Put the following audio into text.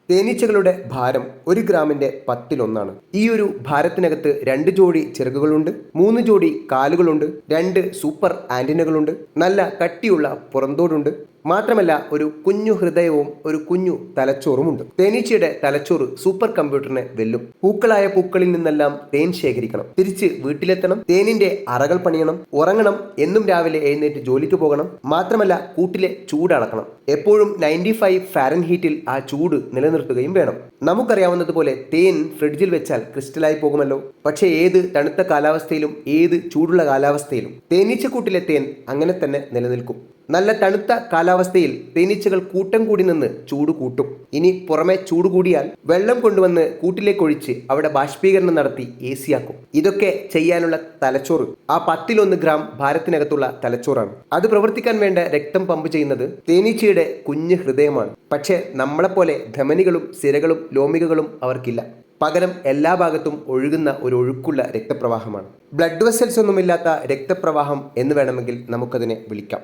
തേനീച്ചകളുടെ ഭാരം 1 ഗ്രാമിന്റെ 10-1 ഈ ഒരു ഭാരത്തിനകത്ത് 2 ജോഡി ചിറകുകളുണ്ട്, 3 ജോഡി കാലുകളുണ്ട്, 2 സൂപ്പർ ആന്റിനകളുണ്ട്, നല്ല കട്ടിയുള്ള പുറന്തോടുണ്ട്. മാത്രമല്ല ഒരു കുഞ്ഞു ഹൃദയവും ഒരു കുഞ്ഞു തലച്ചോറുമുണ്ട്. തേനീച്ചയുടെ തലച്ചോറ് സൂപ്പർ കമ്പ്യൂട്ടറിനെ വെല്ലും. പൂക്കളായ പൂക്കളിൽ നിന്നെല്ലാം തേൻ ശേഖരിക്കണം, തിരിച്ച് വീട്ടിലെത്തണം, തേനിന്റെ അറകൾ പണിയണം, ഉറങ്ങണം, എന്നും രാവിലെ എഴുന്നേറ്റ് ജോലിക്ക് പോകണം. മാത്രമല്ല കൂട്ടിലെ ചൂട് അളക്കണം. എപ്പോഴും 95 ഫാരൻഹീറ്റിൽ ആ ചൂട് നിലനിർത്തുകയും വേണം. നമുക്കറിയാവുന്നതുപോലെ തേൻ ഫ്രിഡ്ജിൽ വെച്ചാൽ ക്രിസ്റ്റലായി പോകുമല്ലോ. പക്ഷേ ഏത് തണുത്ത കാലാവസ്ഥയിലും ഏത് ചൂടുള്ള കാലാവസ്ഥയിലും തേനീച്ചക്കൂട്ടിലെ തേൻ അങ്ങനെ തന്നെ നിലനിൽക്കും. നല്ല തണുത്ത കാലാവസ്ഥയിൽ തേനീച്ചകൾ കൂട്ടം കൂടി നിന്ന് ചൂട് കൂട്ടും. ഇനി പുറമെ ചൂട് കൂടിയാൽ വെള്ളം കൊണ്ടുവന്ന് കൂട്ടിലേക്ക് ഒഴിച്ച് അവിടെ ബാഷ്പീകരണം നടത്തി AC ആക്കും. ഇതൊക്കെ ചെയ്യാനുള്ള തലച്ചോറ് ആ 10-1 ഗ്രാം ഭാരത്തിനകത്തുള്ള തലച്ചോറാണ്. അത് പ്രവർത്തിക്കാൻ വേണ്ട രക്തം പമ്പ് ചെയ്യുന്നത് തേനീച്ചയുടെ കുഞ്ഞ് ഹൃദയമാണ്. പക്ഷേ നമ്മളെപ്പോലെ ധമനികളും സിരകളും ലോമികകളും അവർക്കില്ല. പകരം എല്ലാ ഭാഗത്തും ഒഴുകുന്ന ഒരു ഒഴുക്കുള്ള രക്തപ്രവാഹമാണ്. ബ്ലഡ് വെസൽസ് ഒന്നുമില്ലാത്ത രക്തപ്രവാഹം എന്ന് വേണമെങ്കിൽ നമുക്കതിനെ വിളിക്കാം.